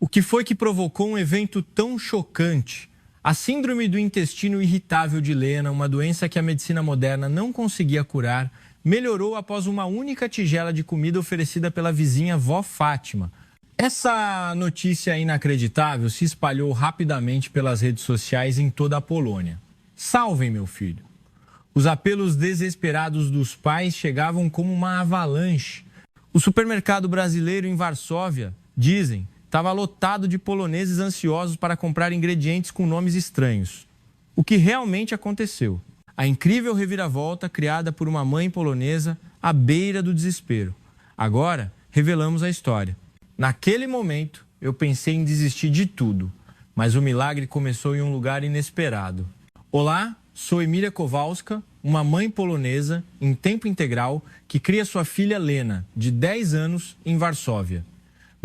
O que foi que provocou um evento tão chocante? A síndrome do intestino irritável de Lena, uma doença que a medicina moderna não conseguia curar, melhorou após uma única tigela de comida oferecida pela vizinha vó Fátima. Essa notícia inacreditável se espalhou rapidamente pelas redes sociais em toda a Polônia. Salvem meu filho! Os apelos desesperados dos pais chegavam como uma avalanche. O supermercado brasileiro em Varsóvia, dizem, estava lotado de poloneses ansiosos para comprar ingredientes com nomes estranhos. O que realmente aconteceu? A incrível reviravolta criada por uma mãe polonesa à beira do desespero. Agora, revelamos a história. Naquele momento, eu pensei em desistir de tudo, mas o milagre começou em um lugar inesperado. Olá, sou Emília Kowalska, uma mãe polonesa em tempo integral que cria sua filha Lena, de 10 anos, em Varsóvia.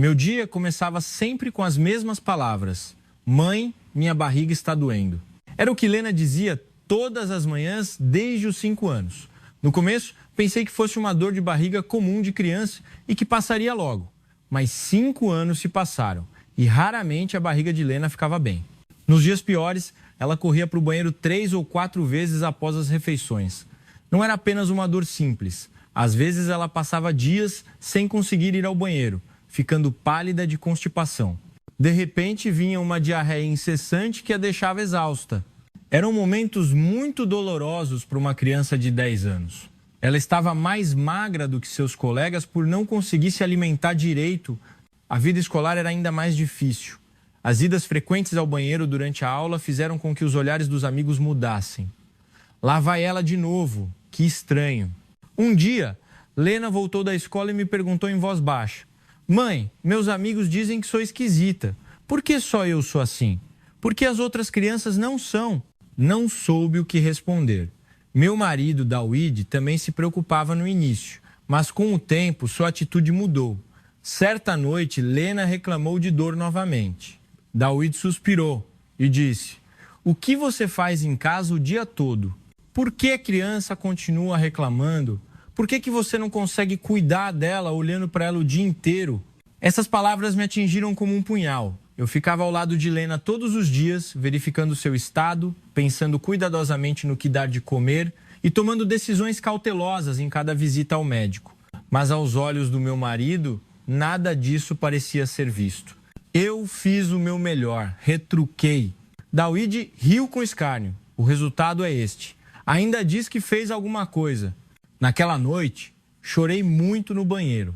Meu dia começava sempre com as mesmas palavras. Mãe, minha barriga está doendo. Era o que Lena dizia todas as manhãs desde os 5 anos. No começo, pensei que fosse uma dor de barriga comum de criança e que passaria logo. Mas 5 anos se passaram e raramente a barriga de Lena ficava bem. Nos dias piores, ela corria para o banheiro 3 ou 4 vezes após as refeições. Não era apenas uma dor simples. Às vezes ela passava dias sem conseguir ir ao banheiro, ficando pálida de constipação. De repente vinha uma diarreia incessante que a deixava exausta. Eram momentos muito dolorosos para uma criança de 10 anos. Ela estava mais magra do que seus colegas por não conseguir se alimentar direito. A vida escolar era ainda mais difícil. As idas frequentes ao banheiro durante a aula fizeram com que os olhares dos amigos mudassem. Lá vai ela de novo, que estranho. Um dia, Lena voltou da escola e me perguntou em voz baixa: Mãe, meus amigos dizem que sou esquisita. Por que só eu sou assim? Por que as outras crianças não são? Não soube o que responder. Meu marido, Dawid, também se preocupava no início, mas com o tempo sua atitude mudou. Certa noite, Lena reclamou de dor novamente. Dawid suspirou e disse: O que você faz em casa o dia todo? Por que a criança continua reclamando? Por que você não consegue cuidar dela olhando para ela o dia inteiro? Essas palavras me atingiram como um punhal. Eu ficava ao lado de Lena todos os dias, verificando seu estado, pensando cuidadosamente no que dar de comer e tomando decisões cautelosas em cada visita ao médico. Mas aos olhos do meu marido, nada disso parecia ser visto. Eu fiz o meu melhor, retruquei. Dawid riu com escárnio. O resultado é este. Ainda diz que fez alguma coisa. Naquela noite, chorei muito no banheiro.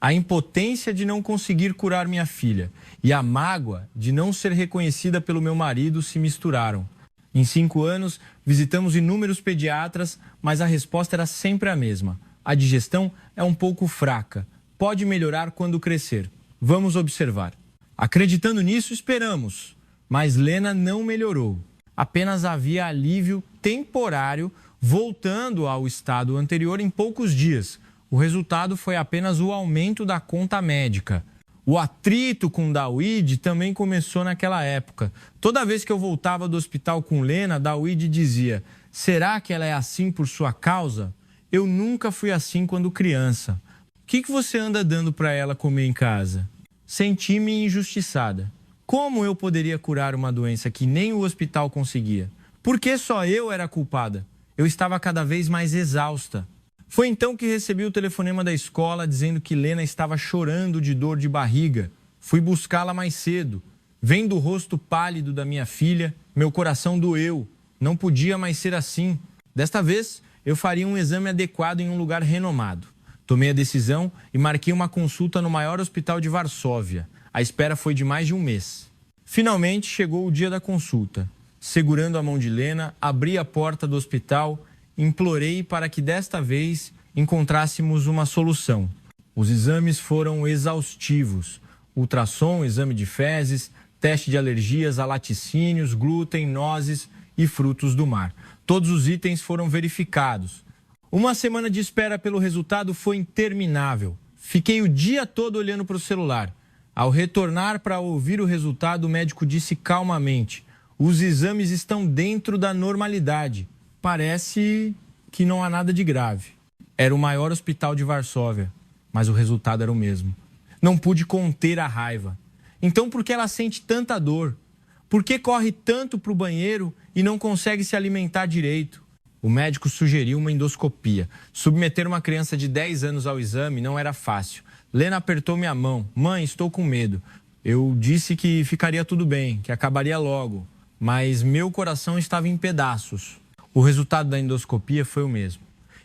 A impotência de não conseguir curar minha filha e a mágoa de não ser reconhecida pelo meu marido se misturaram. Em 5 anos, visitamos inúmeros pediatras, mas a resposta era sempre a mesma. A digestão é um pouco fraca. Pode melhorar quando crescer. Vamos observar. Acreditando nisso, esperamos. Mas Lena não melhorou. Apenas havia alívio temporário, voltando ao estado anterior em poucos dias. O resultado foi apenas o aumento da conta médica. O atrito com Dawid também começou naquela época. Toda vez que eu voltava do hospital com Lena, Dawid dizia: será que ela é assim por sua causa? Eu nunca fui assim quando criança. O que você anda dando para ela comer em casa? Senti-me injustiçada. Como eu poderia curar uma doença que nem o hospital conseguia? Por que só eu era culpada? Eu estava cada vez mais exausta. Foi então que recebi o telefonema da escola dizendo que Lena estava chorando de dor de barriga. Fui buscá-la mais cedo. Vendo o rosto pálido da minha filha, meu coração doeu. Não podia mais ser assim. Desta vez, eu faria um exame adequado em um lugar renomado. Tomei a decisão e marquei uma consulta no maior hospital de Varsóvia. A espera foi de mais de 1 mês. Finalmente chegou o dia da consulta. Segurando a mão de Lena, abri a porta do hospital e implorei para que desta vez encontrássemos uma solução. Os exames foram exaustivos. Ultrassom, exame de fezes, teste de alergias a laticínios, glúten, nozes e frutos do mar. Todos os itens foram verificados. Uma semana de espera pelo resultado foi interminável. Fiquei o dia todo olhando para o celular. Ao retornar para ouvir o resultado, o médico disse calmamente: os exames estão dentro da normalidade. Parece que não há nada de grave. Era o maior hospital de Varsóvia, mas o resultado era o mesmo. Não pude conter a raiva. Então por que ela sente tanta dor? Por que corre tanto para o banheiro e não consegue se alimentar direito? O médico sugeriu uma endoscopia. Submeter uma criança de 10 anos ao exame não era fácil. Lena apertou minha mão. Mãe, estou com medo. Eu disse que ficaria tudo bem, que acabaria logo, mas meu coração estava em pedaços. O resultado da endoscopia foi o mesmo.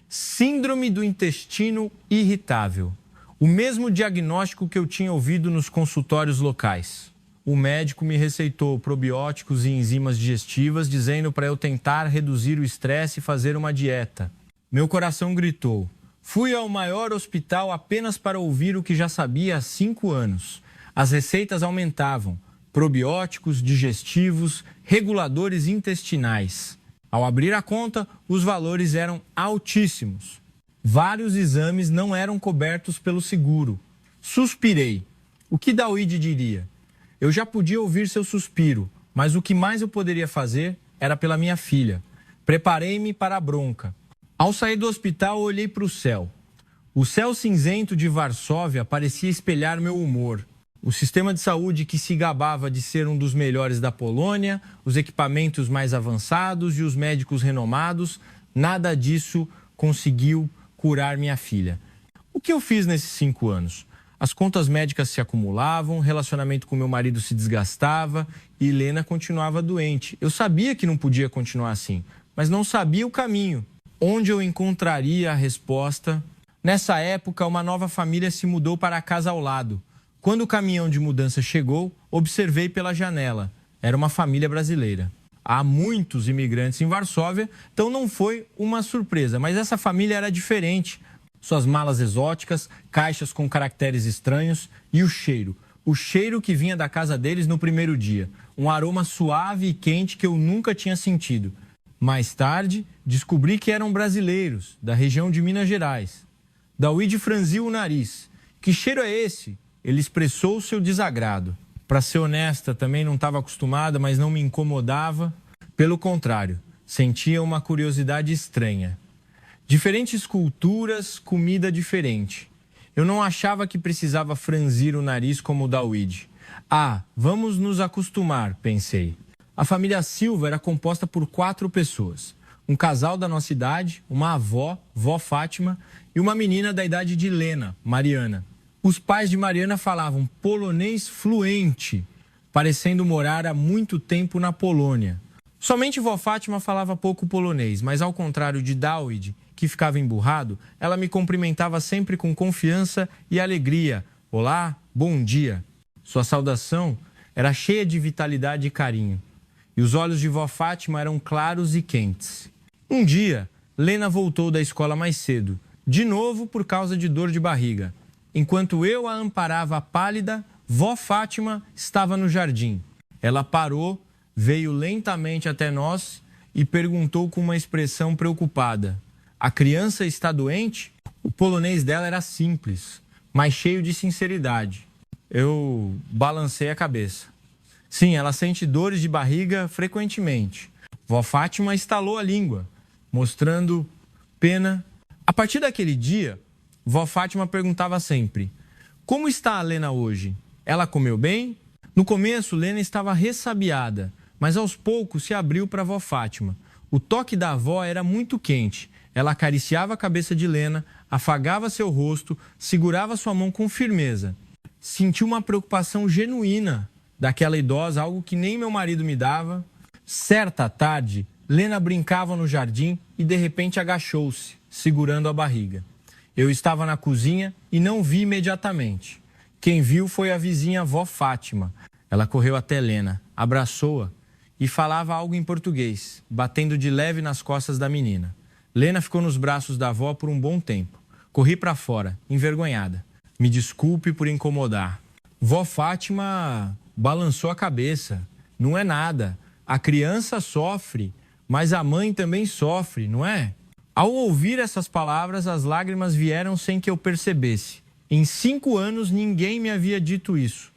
Síndrome do intestino irritável. O mesmo diagnóstico que eu tinha ouvido nos consultórios locais. O médico me receitou probióticos e enzimas digestivas, dizendo para eu tentar reduzir o estresse e fazer uma dieta. Meu coração gritou. Fui ao maior hospital apenas para ouvir o que já sabia há 5 anos. As receitas aumentavam. Probióticos, digestivos, reguladores intestinais. Ao abrir a conta, os valores eram altíssimos. Vários exames não eram cobertos pelo seguro. Suspirei. O que Daoíde diria? Eu já podia ouvir seu suspiro, mas o que mais eu poderia fazer era pela minha filha. Preparei-me para a bronca. Ao sair do hospital, olhei para o céu. O céu cinzento de Varsóvia parecia espelhar meu humor. O sistema de saúde que se gabava de ser um dos melhores da Polônia, os equipamentos mais avançados e os médicos renomados, nada disso conseguiu curar minha filha. O que eu fiz nesses 5 anos? As contas médicas se acumulavam, o relacionamento com meu marido se desgastava e Lena continuava doente. Eu sabia que não podia continuar assim, mas não sabia o caminho. Onde eu encontraria a resposta? Nessa época, uma nova família se mudou para a casa ao lado. Quando o caminhão de mudança chegou, observei pela janela. Era uma família brasileira. Há muitos imigrantes em Varsóvia, então não foi uma surpresa. Mas essa família era diferente. Suas malas exóticas, caixas com caracteres estranhos e o cheiro. O cheiro que vinha da casa deles no primeiro dia. Um aroma suave e quente que eu nunca tinha sentido. Mais tarde, descobri que eram brasileiros, da região de Minas Gerais. Daoíde franziu o nariz. Que cheiro é esse? Ele expressou seu desagrado. Para ser honesta, também não estava acostumada, mas não me incomodava. Pelo contrário, sentia uma curiosidade estranha. Diferentes culturas, comida diferente. Eu não achava que precisava franzir o nariz como o Daoíde. Ah, vamos nos acostumar, pensei. A família Silva era composta por 4 pessoas. Um casal da nossa idade, uma avó, vó Fátima, e uma menina da idade de Lena, Mariana. Os pais de Mariana falavam polonês fluente, parecendo morar há muito tempo na Polônia. Somente vó Fátima falava pouco polonês, mas ao contrário de Daoíde, que ficava emburrado, ela me cumprimentava sempre com confiança e alegria. Olá, bom dia. Sua saudação era cheia de vitalidade e carinho. E os olhos de vó Fátima eram claros e quentes. Um dia, Lena voltou da escola mais cedo, de novo por causa de dor de barriga. Enquanto eu a amparava pálida, vó Fátima estava no jardim. Ela parou, veio lentamente até nós e perguntou com uma expressão preocupada. A criança está doente? O polonês dela era simples, mas cheio de sinceridade. Eu balancei a cabeça. Sim, ela sente dores de barriga frequentemente. Vó Fátima estalou a língua, mostrando pena. A partir daquele dia, vó Fátima perguntava sempre: como está a Lena hoje? Ela comeu bem? No começo, Lena estava ressabiada, mas aos poucos se abriu para vó Fátima. O toque da avó era muito quente. Ela acariciava a cabeça de Lena, afagava seu rosto, segurava sua mão com firmeza. Senti uma preocupação genuína daquela idosa, algo que nem meu marido me dava. Certa tarde, Lena brincava no jardim e de repente agachou-se, segurando a barriga. Eu estava na cozinha e não vi imediatamente. Quem viu foi a vizinha vó Fátima. Ela correu até Lena, abraçou-a e falava algo em português, batendo de leve nas costas da menina. Lena ficou nos braços da avó por um bom tempo. Corri para fora, envergonhada. Me desculpe por incomodar. Vó Fátima balançou a cabeça. Não é nada. A criança sofre, mas a mãe também sofre, não é? Ao ouvir essas palavras, as lágrimas vieram sem que eu percebesse. Em 5 anos, ninguém me havia dito isso.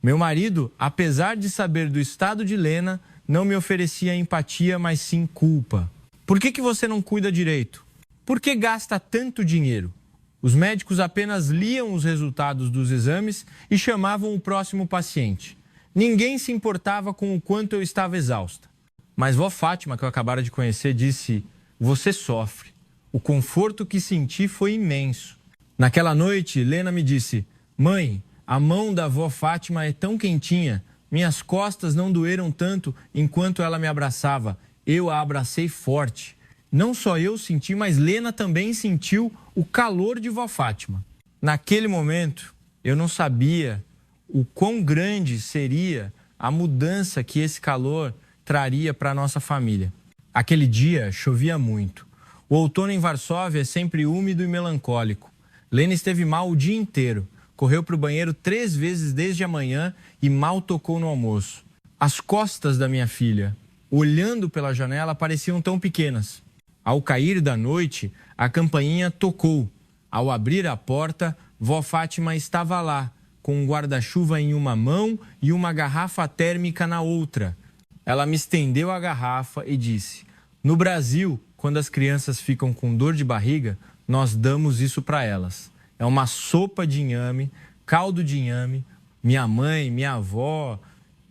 Meu marido, apesar de saber do estado de Lena, não me oferecia empatia, mas sim culpa. Por que você não cuida direito? Por que gasta tanto dinheiro? Os médicos apenas liam os resultados dos exames e chamavam o próximo paciente. Ninguém se importava com o quanto eu estava exausta. Mas vó Fátima, que eu acabara de conhecer, disse: "Você sofre. O conforto que senti foi imenso." Naquela noite, Lena me disse: "Mãe, a mão da vó Fátima é tão quentinha. Minhas costas não doeram tanto enquanto ela me abraçava. Eu a abracei forte." Não só eu senti, mas Lena também sentiu o calor de vó Fátima. Naquele momento, eu não sabia o quão grande seria a mudança que esse calor traria para a nossa família. Aquele dia chovia muito. O outono em Varsóvia é sempre úmido e melancólico. Lena esteve mal o dia inteiro. Correu para o banheiro 3 vezes desde a manhã e mal tocou no almoço. As costas da minha filha, olhando pela janela, pareciam tão pequenas. Ao cair da noite, a campainha tocou. Ao abrir a porta, vó Fátima estava lá, com um guarda-chuva em uma mão e uma garrafa térmica na outra. Ela me estendeu a garrafa e disse: "No Brasil, quando as crianças ficam com dor de barriga, nós damos isso para elas. É uma sopa de inhame, caldo de inhame. Minha mãe, minha avó,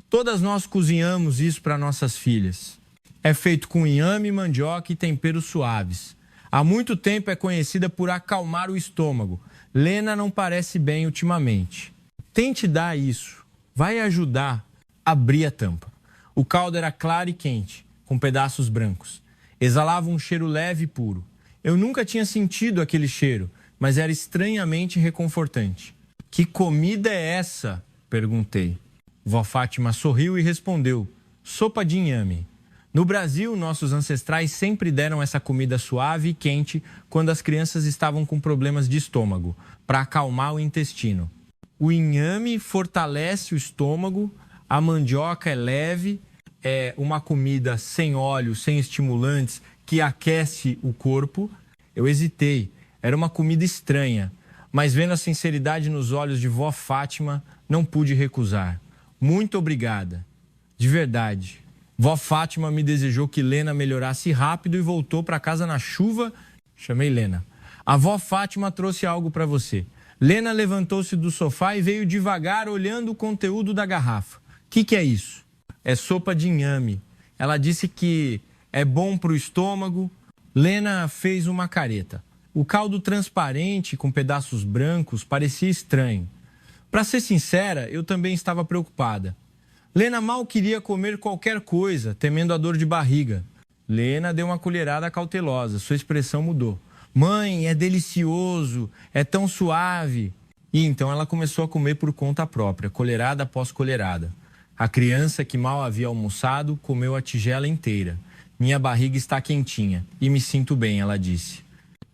todas nós cozinhamos isso para nossas filhas. É feito com inhame, mandioca e temperos suaves. Há muito tempo é conhecida por acalmar o estômago. Lena não parece bem ultimamente. Tente dar isso. Vai ajudar." Abri a tampa. O caldo era claro e quente, com pedaços brancos. Exalava um cheiro leve e puro. Eu nunca tinha sentido aquele cheiro, mas era estranhamente reconfortante. "Que comida é essa?" perguntei. Vó Fátima sorriu e respondeu: "Sopa de inhame. No Brasil, nossos ancestrais sempre deram essa comida suave e quente quando as crianças estavam com problemas de estômago, para acalmar o intestino. O inhame fortalece o estômago, a mandioca é leve, é uma comida sem óleo, sem estimulantes, que aquece o corpo." Eu hesitei, era uma comida estranha, mas vendo a sinceridade nos olhos de vó Fátima, não pude recusar. "Muito obrigada, de verdade." Vó Fátima me desejou que Lena melhorasse rápido e voltou para casa na chuva. Chamei Lena. "A vó Fátima trouxe algo para você." Lena levantou-se do sofá e veio devagar olhando o conteúdo da garrafa. Que é isso?" "É sopa de inhame. Ela disse que é bom para o estômago." Lena fez uma careta. O caldo transparente com pedaços brancos parecia estranho. Para ser sincera, eu também estava preocupada. Lena mal queria comer qualquer coisa, temendo a dor de barriga. Lena deu uma colherada cautelosa, sua expressão mudou. "Mãe, é delicioso, é tão suave." E então ela começou a comer por conta própria, colherada após colherada. A criança, que mal havia almoçado, comeu a tigela inteira. "Minha barriga está quentinha e me sinto bem," ela disse.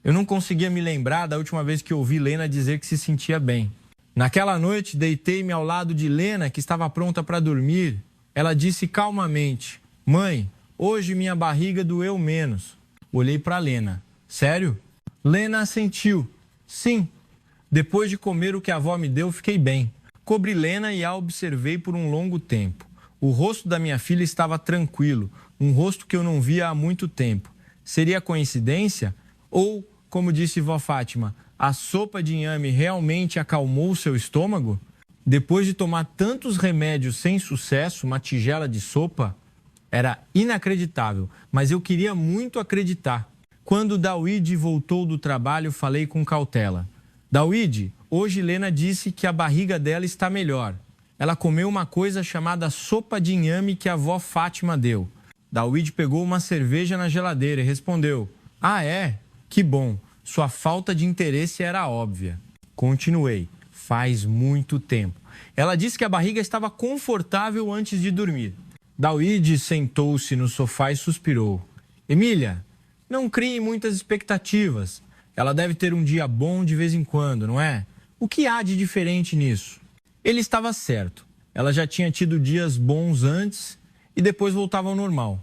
Eu não conseguia me lembrar da última vez que ouvi Lena dizer que se sentia bem. Naquela noite, deitei-me ao lado de Lena, que estava pronta para dormir. Ela disse calmamente: "Mãe, hoje minha barriga doeu menos." Olhei para Lena. "Sério?" Lena assentiu. "Sim. Depois de comer o que a avó me deu, fiquei bem." Cobri Lena e a observei por um longo tempo. O rosto da minha filha estava tranquilo, um rosto que eu não via há muito tempo. Seria coincidência? Ou, como disse vó Fátima, a sopa de inhame realmente acalmou seu estômago? Depois de tomar tantos remédios sem sucesso, uma tigela de sopa era inacreditável, mas eu queria muito acreditar. Quando Dawid voltou do trabalho, falei com cautela. "Dawid, hoje Lena disse que a barriga dela está melhor. Ela comeu uma coisa chamada sopa de inhame que a avó Fátima deu." Dawid pegou uma cerveja na geladeira e respondeu: "Ah, é? Que bom. Sua falta de interesse era óbvia." Continuei. "Faz muito tempo." Ela disse que a barriga estava confortável antes de dormir. Dawid sentou-se no sofá e suspirou. "Emília, não crie muitas expectativas. Ela deve ter um dia bom de vez em quando, não é? O que há de diferente nisso?" Ele estava certo. Ela já tinha tido dias bons antes e depois voltava ao normal.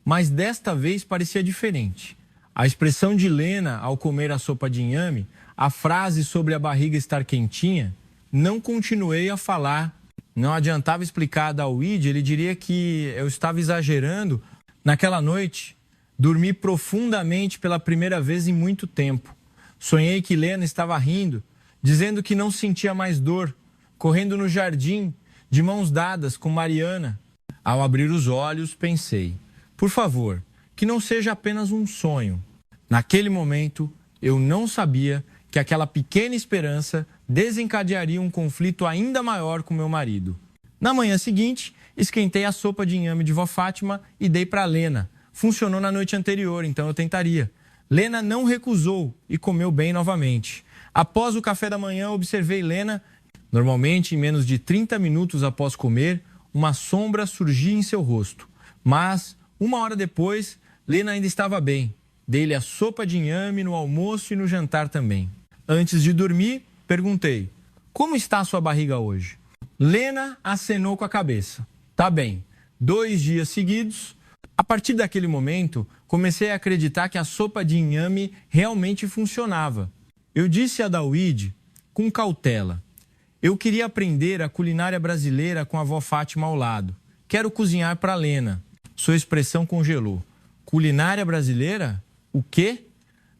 Mas desta vez parecia diferente. A expressão de Lena ao comer a sopa de inhame, a frase sobre a barriga estar quentinha, não continuei a falar. Não adiantava explicar a Dawid, ele diria que eu estava exagerando. Naquela noite, dormi profundamente pela primeira vez em muito tempo. Sonhei que Lena estava rindo, dizendo que não sentia mais dor, correndo no jardim, de mãos dadas com Mariana. Ao abrir os olhos, pensei, por favor, que não seja apenas um sonho. Naquele momento, eu não sabia que aquela pequena esperança desencadearia um conflito ainda maior com meu marido. Na manhã seguinte, esquentei a sopa de inhame de vó Fátima e dei para Lena. Funcionou na noite anterior, então eu tentaria. Lena não recusou e comeu bem novamente. Após o café da manhã, observei Lena. Normalmente, em menos de 30 minutos após comer, uma sombra surgia em seu rosto. Mas, 1 hora depois, Lena ainda estava bem. Dei-lhe a sopa de inhame no almoço e no jantar também. Antes de dormir, perguntei, como está a sua barriga hoje? Lena acenou com a cabeça. Tá bem. 2 dias seguidos. A partir daquele momento, comecei a acreditar que a sopa de inhame realmente funcionava. Eu disse a Daoíde, com cautela, eu queria aprender a culinária brasileira com a vó Fátima ao lado. Quero cozinhar para Lena. Sua expressão congelou. Culinária brasileira? O quê?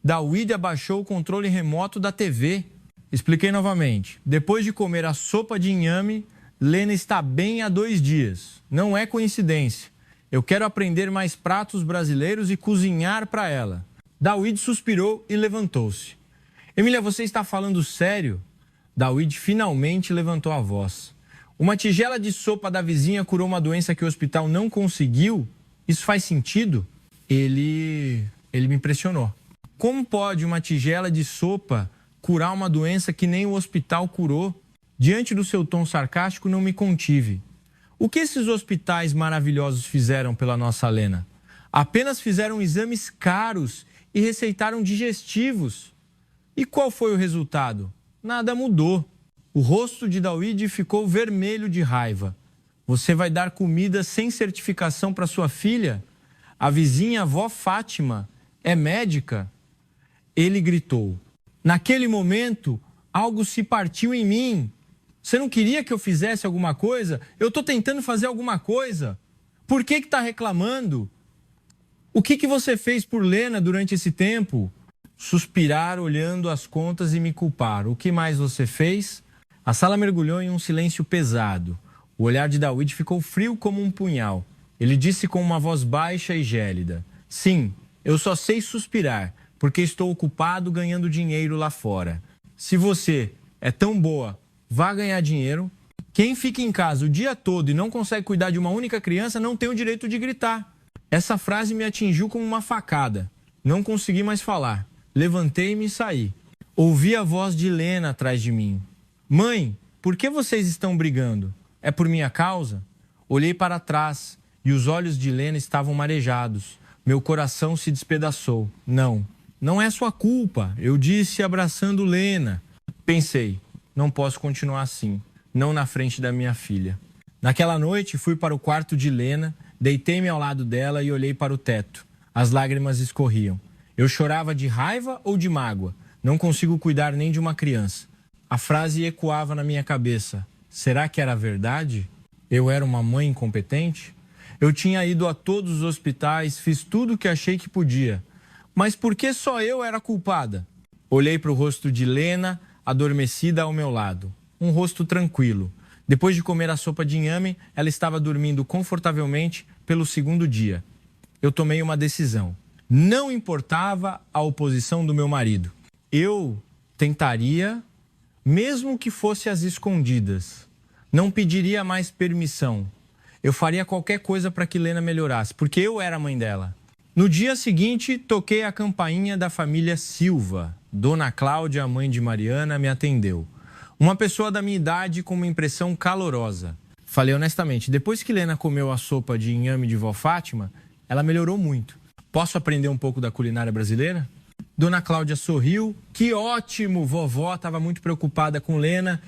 Daoíde abaixou o controle remoto da TV. Expliquei novamente. Depois de comer a sopa de inhame, Lena está bem há 2 dias. Não é coincidência. Eu quero aprender mais pratos brasileiros e cozinhar para ela. Daoíde suspirou e levantou-se. Emília, você está falando sério? Daoíde finalmente levantou a voz. Uma tigela de sopa da vizinha curou uma doença que o hospital não conseguiu? Isso faz sentido? Ele me impressionou. Como pode uma tigela de sopa curar uma doença que nem o hospital curou? Diante do seu tom sarcástico, não me contive. O que esses hospitais maravilhosos fizeram pela nossa Lena? Apenas fizeram exames caros e receitaram digestivos. E qual foi o resultado? Nada mudou. O rosto de Daoíde ficou vermelho de raiva. Você vai dar comida sem certificação para sua filha? A vizinha vó Fátima é médica? Ele gritou. Naquele momento, algo se partiu em mim. Você não queria que eu fizesse alguma coisa? Eu estou tentando fazer alguma coisa. Por que está reclamando? O que você fez por Lena durante esse tempo? Suspirar olhando as contas e me culpar. O que mais você fez? A sala mergulhou em um silêncio pesado. O olhar de Daoíde ficou frio como um punhal. Ele disse com uma voz baixa e gélida. Sim, eu só sei suspirar, porque estou ocupado ganhando dinheiro lá fora. Se você é tão boa, vá ganhar dinheiro. Quem fica em casa o dia todo e não consegue cuidar de uma única criança não tem o direito de gritar. Essa frase me atingiu como uma facada. Não consegui mais falar. Levantei-me e saí. Ouvi a voz de Lena atrás de mim. Mãe, por que vocês estão brigando? É por minha causa? Olhei para trás e os olhos de Lena estavam marejados. Meu coração se despedaçou. Não é sua culpa, eu disse abraçando Lena. Pensei, não posso continuar assim, não na frente da minha filha. Naquela noite fui para o quarto de Lena, deitei-me ao lado dela e olhei para o teto. As lágrimas escorriam. Eu chorava de raiva ou de mágoa? Não consigo cuidar nem de uma criança. A frase ecoava na minha cabeça. Será que era verdade? Eu era uma mãe incompetente? Eu tinha ido a todos os hospitais, fiz tudo o que achei que podia. Mas por que só eu era culpada? Olhei para o rosto de Lena, adormecida ao meu lado. Um rosto tranquilo. Depois de comer a sopa de inhame, ela estava dormindo confortavelmente pelo 2º dia. Eu tomei uma decisão. Não importava a oposição do meu marido. Eu tentaria, mesmo que fosse às escondidas. Não pediria mais permissão. Eu faria qualquer coisa para que Lena melhorasse, porque eu era a mãe dela. No dia seguinte, toquei a campainha da família Silva. Dona Cláudia, a mãe de Mariana, me atendeu. Uma pessoa da minha idade com uma impressão calorosa. Falei honestamente, depois que Lena comeu a sopa de inhame de vó Fátima, ela melhorou muito. Posso aprender um pouco da culinária brasileira? Dona Cláudia sorriu. Que ótimo! Vovó estava muito preocupada com Lena.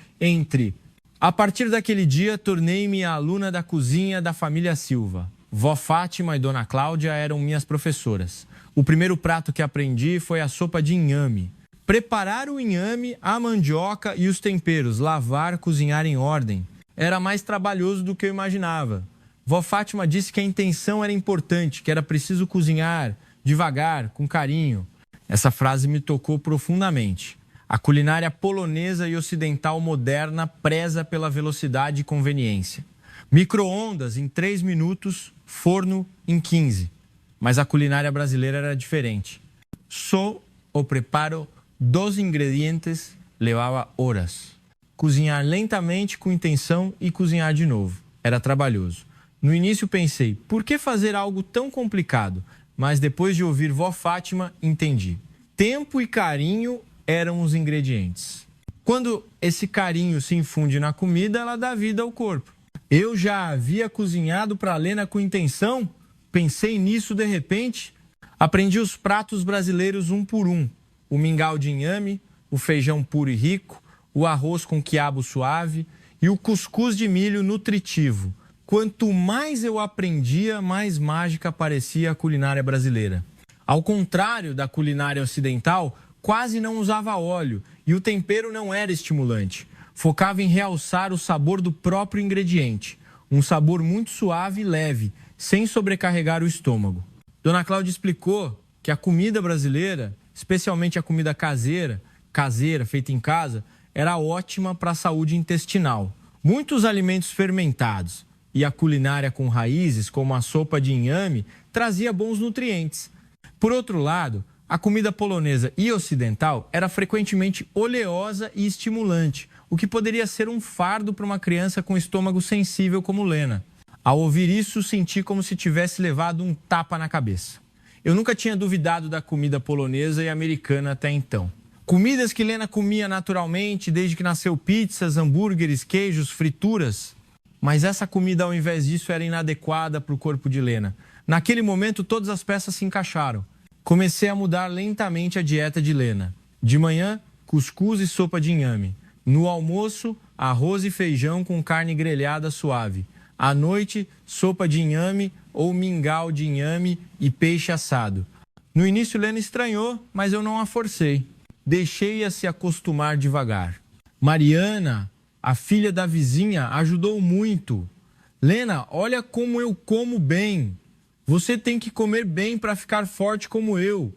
A partir daquele dia, tornei-me a aluna da cozinha da família Silva. Vó Fátima e Dona Cláudia eram minhas professoras. O primeiro prato que aprendi foi a sopa de inhame. Preparar o inhame, a mandioca e os temperos, lavar, cozinhar em ordem. Era mais trabalhoso do que eu imaginava. Vó Fátima disse que a intenção era importante, que era preciso cozinhar devagar, com carinho. Essa frase me tocou profundamente. A culinária polonesa e ocidental moderna preza pela velocidade e conveniência. Micro-ondas em 3 minutos, forno em 15. Mas a culinária brasileira era diferente. Só o preparo dos ingredientes levava horas. Cozinhar lentamente com intenção e cozinhar de novo. Era trabalhoso. No início pensei, por que fazer algo tão complicado? Mas depois de ouvir Vó Fátima, entendi. Tempo e carinho eram os ingredientes. Quando esse carinho se infunde na comida, ela dá vida ao corpo. Eu já havia cozinhado para Lena com intenção? Pensei nisso de repente. Aprendi os pratos brasileiros um por um. O mingau de inhame, o feijão puro e rico, o arroz com quiabo suave e o cuscuz de milho nutritivo. Quanto mais eu aprendia, mais mágica parecia a culinária brasileira. Ao contrário da culinária ocidental, quase não usava óleo e o tempero não era estimulante. Focava em realçar o sabor do próprio ingrediente. Um sabor muito suave e leve, sem sobrecarregar o estômago. Dona Cláudia explicou que a comida brasileira, especialmente a comida caseira, feita em casa, era ótima para a saúde intestinal. Muitos alimentos fermentados e a culinária com raízes, como a sopa de inhame, trazia bons nutrientes. Por outro lado, a comida polonesa e ocidental era frequentemente oleosa e estimulante, o que poderia ser um fardo para uma criança com estômago sensível como Lena. Ao ouvir isso, senti como se tivesse levado um tapa na cabeça. Eu nunca tinha duvidado da comida polonesa e americana até então. Comidas que Lena comia naturalmente, desde que nasceu: pizzas, hambúrgueres, queijos, frituras. Mas essa comida, ao invés disso, era inadequada para o corpo de Lena. Naquele momento, todas as peças se encaixaram. Comecei a mudar lentamente a dieta de Lena. De manhã, cuscuz e sopa de inhame. No almoço, arroz e feijão com carne grelhada suave. À noite, sopa de inhame ou mingau de inhame e peixe assado. No início, Lena estranhou, mas eu não a forcei. Deixei-a se acostumar devagar. Mariana, a filha da vizinha, ajudou muito. Lena, olha como eu como bem. Você tem que comer bem para ficar forte como eu.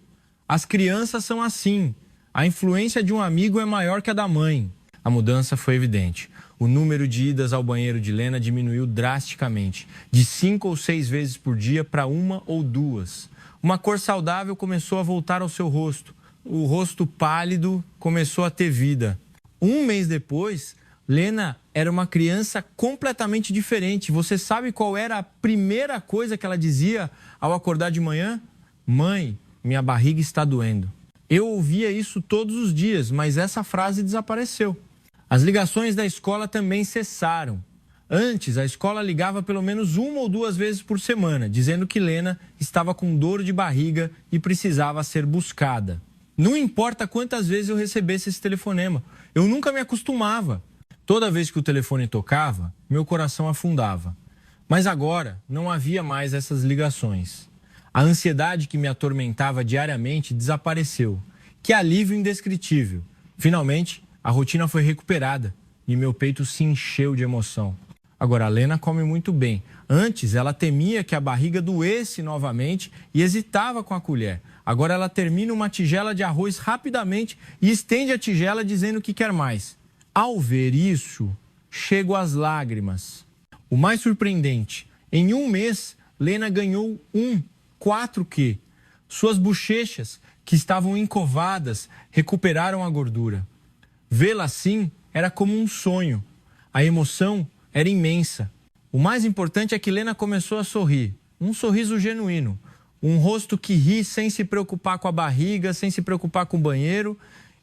As crianças são assim. A influência de um amigo é maior que a da mãe. A mudança foi evidente. O número de idas ao banheiro de Lena diminuiu drasticamente, de 5 ou 6 vezes por dia para 1 ou 2. Uma cor saudável começou a voltar ao seu rosto. O rosto pálido começou a ter vida. 1 mês depois, Lena era uma criança completamente diferente. Você sabe qual era a primeira coisa que ela dizia ao acordar de manhã? Mãe, minha barriga está doendo. Eu ouvia isso todos os dias, mas essa frase desapareceu. As ligações da escola também cessaram. Antes, a escola ligava pelo menos 1 ou 2 vezes por semana, dizendo que Lena estava com dor de barriga e precisava ser buscada. Não importa quantas vezes eu recebesse esse telefonema, eu nunca me acostumava. Toda vez que o telefone tocava, meu coração afundava. Mas agora não havia mais essas ligações. A ansiedade que me atormentava diariamente desapareceu. Que alívio indescritível. Finalmente, a rotina foi recuperada e meu peito se encheu de emoção. Agora, a Lena come muito bem. Antes, ela temia que a barriga doesse novamente e hesitava com a colher. Agora, ela termina uma tigela de arroz rapidamente e estende a tigela dizendo que quer mais. Ao ver isso, chego às lágrimas. O mais surpreendente, em 1 mês, Lena ganhou 4 quê? Suas bochechas, que estavam encovadas, recuperaram a gordura. Vê-la assim era como um sonho. A emoção era imensa. O mais importante é que Lena começou a sorrir. Um sorriso genuíno. Um rosto que ri sem se preocupar com a barriga, sem se preocupar com o banheiro.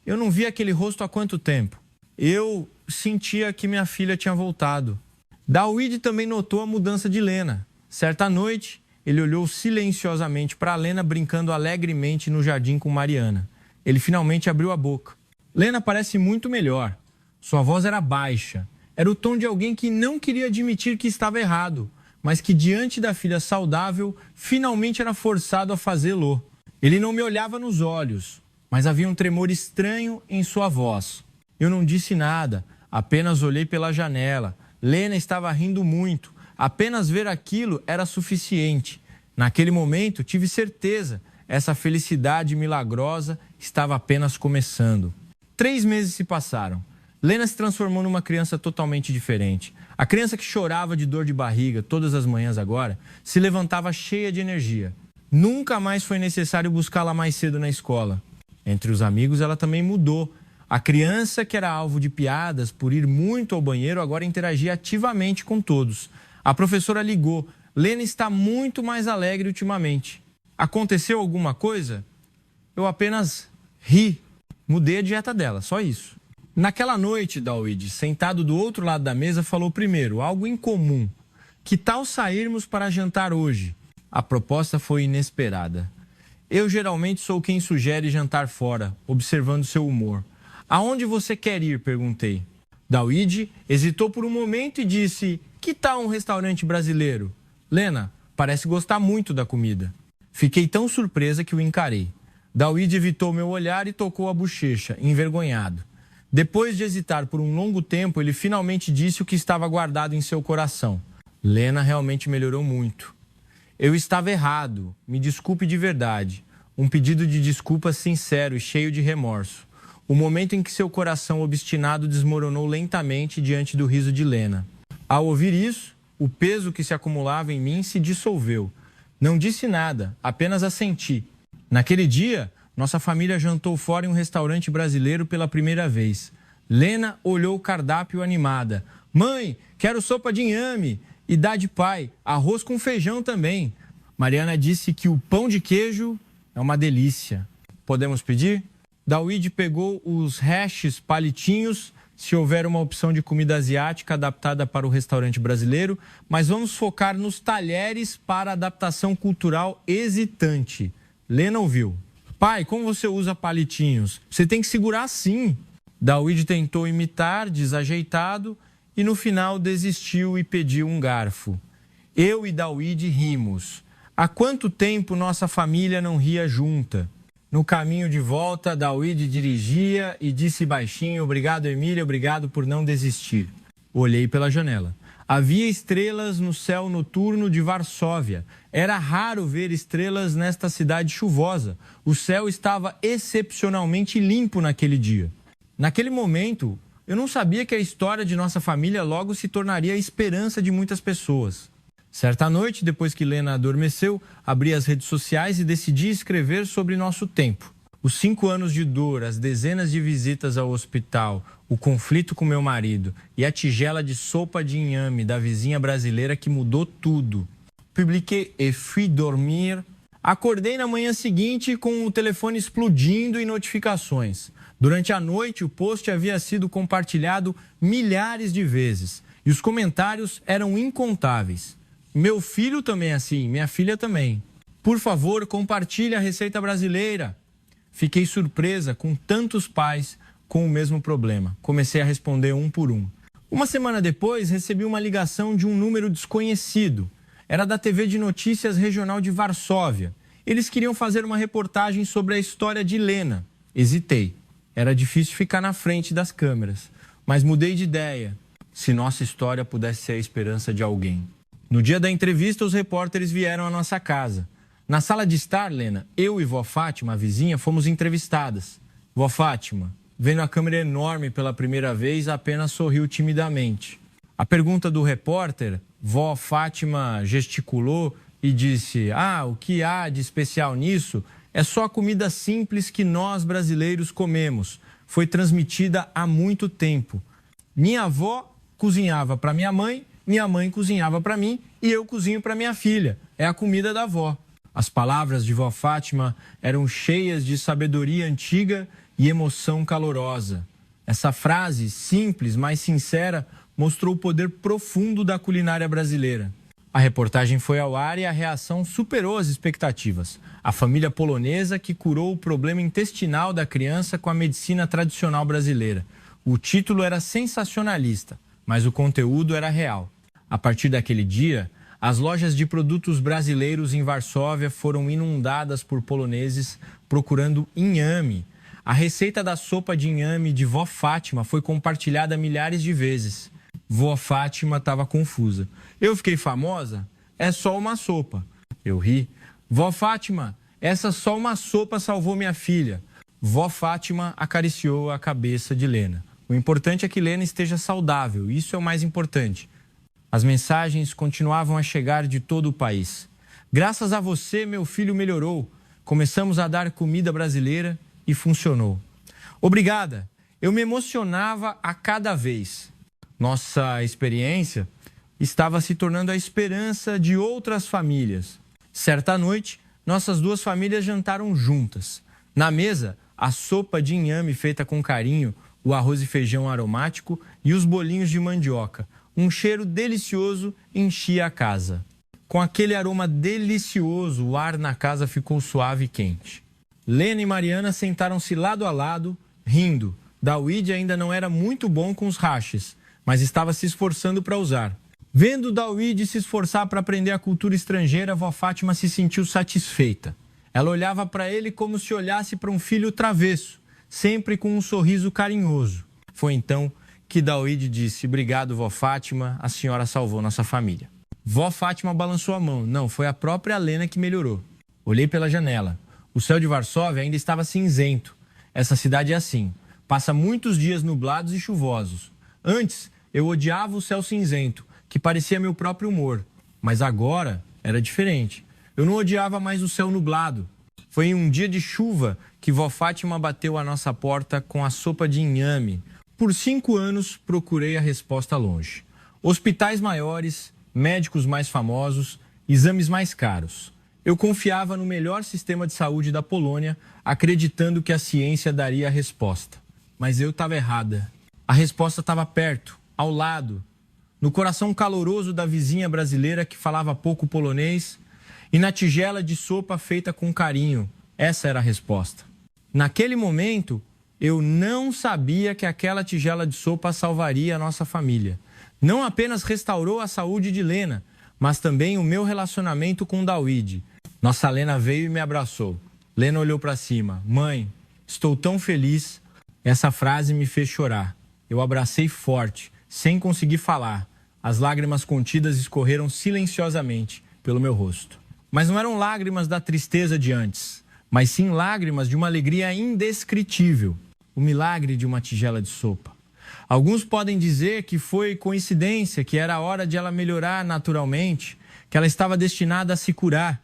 Eu não vi aquele rosto há quanto tempo. Eu sentia que minha filha tinha voltado. David também notou a mudança de Lena. Certa noite, ele olhou silenciosamente para Lena brincando alegremente no jardim com Mariana. Ele finalmente abriu a boca. Lena parece muito melhor. Sua voz era baixa. Era o tom de alguém que não queria admitir que estava errado, mas que diante da filha saudável, finalmente era forçado a fazê-lo. Ele não me olhava nos olhos, mas havia um tremor estranho em sua voz. Eu não disse nada, apenas olhei pela janela. Lena estava rindo muito. Apenas ver aquilo era suficiente. Naquele momento, tive certeza. essa felicidade milagrosa estava apenas começando. 3 meses se passaram. Lena se transformou numa criança totalmente diferente. A criança que chorava de dor de barriga todas as manhãs agora se levantava cheia de energia. Nunca mais foi necessário buscá-la mais cedo na escola. Entre os amigos, ela também mudou. A criança que era alvo de piadas por ir muito ao banheiro agora interagia ativamente com todos. A professora ligou. Lena está muito mais alegre ultimamente. Aconteceu alguma coisa? Eu apenas ri. Mudei a dieta dela, só isso. Naquela noite, Dawid, sentado do outro lado da mesa, falou primeiro algo incomum. Que tal sairmos para jantar hoje? A proposta foi inesperada. Eu geralmente sou quem sugere jantar fora, observando seu humor. Aonde você quer ir? Perguntei. Dawid hesitou por um momento e disse, que tal um restaurante brasileiro? Lena, parece gostar muito da comida. Fiquei tão surpresa que o encarei. Dawid evitou meu olhar e tocou a bochecha, envergonhado. Depois de hesitar por um longo tempo, ele finalmente disse o que estava guardado em seu coração. Lena realmente melhorou muito. Eu estava errado, me desculpe de verdade. Um pedido de desculpas sincero e cheio de remorso. O momento em que seu coração obstinado desmoronou lentamente diante do riso de Lena. Ao ouvir isso, o peso que se acumulava em mim se dissolveu. Não disse nada, apenas assenti. Naquele dia, nossa família jantou fora em um restaurante brasileiro pela primeira vez. Lena olhou o cardápio animada. Mãe, quero sopa de inhame. E dá de pai, arroz com feijão também. Mariana disse que o pão de queijo é uma delícia. Podemos pedir? Dawid pegou os hashes palitinhos, se houver uma opção de comida asiática adaptada para o restaurante brasileiro, mas vamos focar nos talheres para adaptação cultural hesitante. Lena ouviu. Pai, como você usa palitinhos? Você tem que segurar assim. Dawid tentou imitar, desajeitado, e no final desistiu e pediu um garfo. Eu e Dawid rimos. Há quanto tempo nossa família não ria junta? No caminho de volta, Dawid dirigia e disse baixinho, obrigado, Emília, obrigado por não desistir. Olhei pela janela. Havia estrelas no céu noturno de Varsóvia. Era raro ver estrelas nesta cidade chuvosa. O céu estava excepcionalmente limpo naquele dia. Naquele momento, eu não sabia que a história de nossa família logo se tornaria a esperança de muitas pessoas. Certa noite, depois que Lena adormeceu, abri as redes sociais e decidi escrever sobre nosso tempo. Os 5 anos de dor, as dezenas de visitas ao hospital, o conflito com meu marido e a tigela de sopa de inhame da vizinha brasileira que mudou tudo. Publiquei e fui dormir. Acordei na manhã seguinte com o telefone explodindo em notificações. Durante a noite, o post havia sido compartilhado milhares de vezes e os comentários eram incontáveis. Meu filho também é assim, minha filha também. Por favor, compartilhe a receita brasileira. Fiquei surpresa com tantos pais com o mesmo problema. Comecei a responder um por um. Uma semana depois, recebi uma ligação de um número desconhecido. Era da TV de notícias regional de Varsóvia. Eles queriam fazer uma reportagem sobre a história de Lena. Hesitei. Era difícil ficar na frente das câmeras. Mas mudei de ideia. Se nossa história pudesse ser a esperança de alguém. No dia da entrevista, os repórteres vieram à nossa casa. Na sala de estar, Lena, eu e vó Fátima, a vizinha, fomos entrevistadas. Vó Fátima, vendo a câmera enorme pela primeira vez, apenas sorriu timidamente. A pergunta do repórter, vó Fátima gesticulou e disse: o que há de especial nisso? É só a comida simples que nós brasileiros comemos. Foi transmitida há muito tempo. Minha avó cozinhava para minha mãe cozinhava para mim e eu cozinho para minha filha. É a comida da avó. As palavras de vó Fátima eram cheias de sabedoria antiga e emoção calorosa. Essa frase, simples, mas sincera, mostrou o poder profundo da culinária brasileira. A reportagem foi ao ar e a reação superou as expectativas. A família polonesa que curou o problema intestinal da criança com a medicina tradicional brasileira. O título era sensacionalista, mas o conteúdo era real. A partir daquele dia, as lojas de produtos brasileiros em Varsóvia foram inundadas por poloneses procurando inhame. A receita da sopa de inhame de vó Fátima foi compartilhada milhares de vezes. Vó Fátima estava confusa. Eu fiquei famosa? É só uma sopa. Eu ri. Vó Fátima, essa só uma sopa salvou minha filha. Vó Fátima acariciou a cabeça de Lena. O importante é que Lena esteja saudável, isso é o mais importante. As mensagens continuavam a chegar de todo o país. Graças a você, meu filho melhorou. Começamos a dar comida brasileira e funcionou. Obrigada, eu me emocionava a cada vez. Nossa experiência estava se tornando a esperança de outras famílias. Certa noite, nossas duas famílias jantaram juntas. Na mesa, a sopa de inhame feita com carinho, o arroz e feijão aromático e os bolinhos de mandioca. Um cheiro delicioso enchia a casa. Com aquele aroma delicioso, o ar na casa ficou suave e quente. Lena e Mariana sentaram-se lado a lado, rindo. Daoíde ainda não era muito bom com os hashes, mas estava se esforçando para usar. Vendo Daoíde se esforçar para aprender a cultura estrangeira, a vó Fátima se sentiu satisfeita. Ela olhava para ele como se olhasse para um filho travesso, sempre com um sorriso carinhoso. Foi então que Daoíde disse: obrigado, vó Fátima, a senhora salvou nossa família. Vó Fátima balançou a mão. Não, foi a própria Lena que melhorou. Olhei pela janela. O céu de Varsóvia ainda estava cinzento. Essa cidade é assim. Passa muitos dias nublados e chuvosos. Antes, eu odiava o céu cinzento, que parecia meu próprio humor. Mas agora era diferente. Eu não odiava mais o céu nublado. Foi em um dia de chuva que vó Fátima bateu à nossa porta com a sopa de inhame. Por 5 anos, procurei a resposta longe. Hospitais maiores, médicos mais famosos, exames mais caros. Eu confiava no melhor sistema de saúde da Polônia, acreditando que a ciência daria a resposta. Mas eu estava errada. A resposta estava perto, ao lado, no coração caloroso da vizinha brasileira que falava pouco polonês e na tigela de sopa feita com carinho. Essa era a resposta. Naquele momento, eu não sabia que aquela tigela de sopa salvaria a nossa família. Não apenas restaurou a saúde de Lena, mas também o meu relacionamento com Daoíde. Nossa Lena veio e me abraçou. Lena olhou para cima. Mãe, estou tão feliz. Essa frase me fez chorar. Eu abracei forte, sem conseguir falar. As lágrimas contidas escorreram silenciosamente pelo meu rosto. Mas não eram lágrimas da tristeza de antes, mas sim lágrimas de uma alegria indescritível. O milagre de uma tigela de sopa. Alguns podem dizer que foi coincidência, que era a hora de ela melhorar naturalmente, que ela estava destinada a se curar.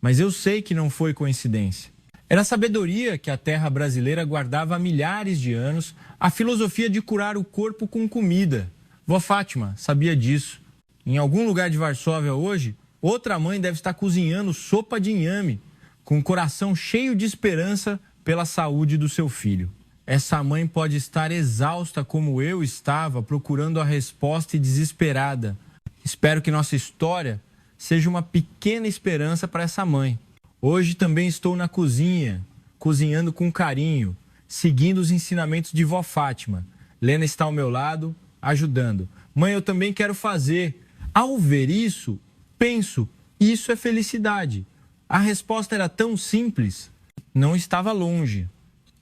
Mas eu sei que não foi coincidência. Era a sabedoria que a terra brasileira guardava há milhares de anos, a filosofia de curar o corpo com comida. Vó Fátima sabia disso. Em algum lugar de Varsóvia hoje, outra mãe deve estar cozinhando sopa de inhame, com o coração cheio de esperança pela saúde do seu filho. Essa mãe pode estar exausta como eu estava, procurando a resposta e desesperada. Espero que nossa história seja uma pequena esperança para essa mãe. Hoje também estou na cozinha, cozinhando com carinho, seguindo os ensinamentos de vó Fátima. Lena está ao meu lado, ajudando. Mãe, eu também quero fazer. Ao ver isso, penso, isso é felicidade. A resposta era tão simples. Não estava longe,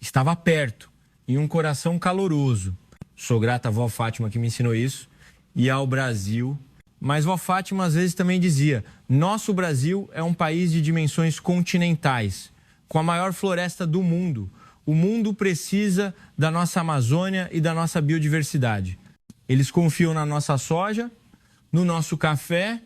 estava perto, em um coração caloroso. Sou grata à vó Fátima que me ensinou isso e ao Brasil. Mas vó Fátima às vezes também dizia: nosso Brasil é um país de dimensões continentais, com a maior floresta do mundo. O mundo precisa da nossa Amazônia e da nossa biodiversidade. Eles confiam na nossa soja, no nosso café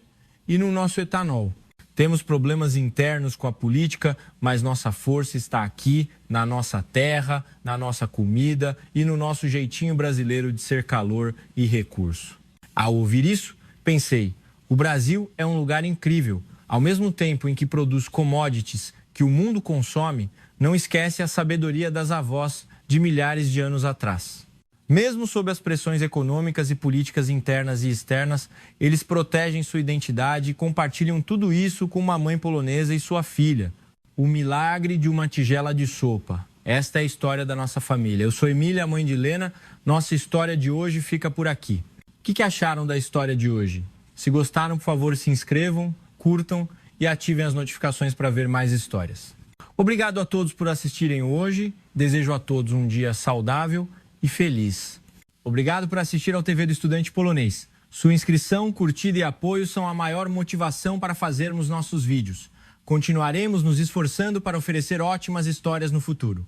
e no nosso etanol. Temos problemas internos com a política, mas nossa força está aqui, na nossa terra, na nossa comida e no nosso jeitinho brasileiro de ser calor e recurso. Ao ouvir isso, pensei, o Brasil é um lugar incrível. Ao mesmo tempo em que produz commodities que o mundo consome, não esquece a sabedoria das avós de milhares de anos atrás. Mesmo sob as pressões econômicas e políticas internas e externas, eles protegem sua identidade e compartilham tudo isso com uma mãe polonesa e sua filha. O milagre de uma tigela de sopa. Esta é a história da nossa família. Eu sou Emília, mãe de Lena. Nossa história de hoje fica por aqui. O que acharam da história de hoje? Se gostaram, por favor, se inscrevam, curtam e ativem as notificações para ver mais histórias. Obrigado a todos por assistirem hoje. Desejo a todos um dia saudável e feliz. Obrigado por assistir ao TV do Estudante Polonês. Sua inscrição, curtida e apoio são a maior motivação para fazermos nossos vídeos. Continuaremos nos esforçando para oferecer ótimas histórias no futuro.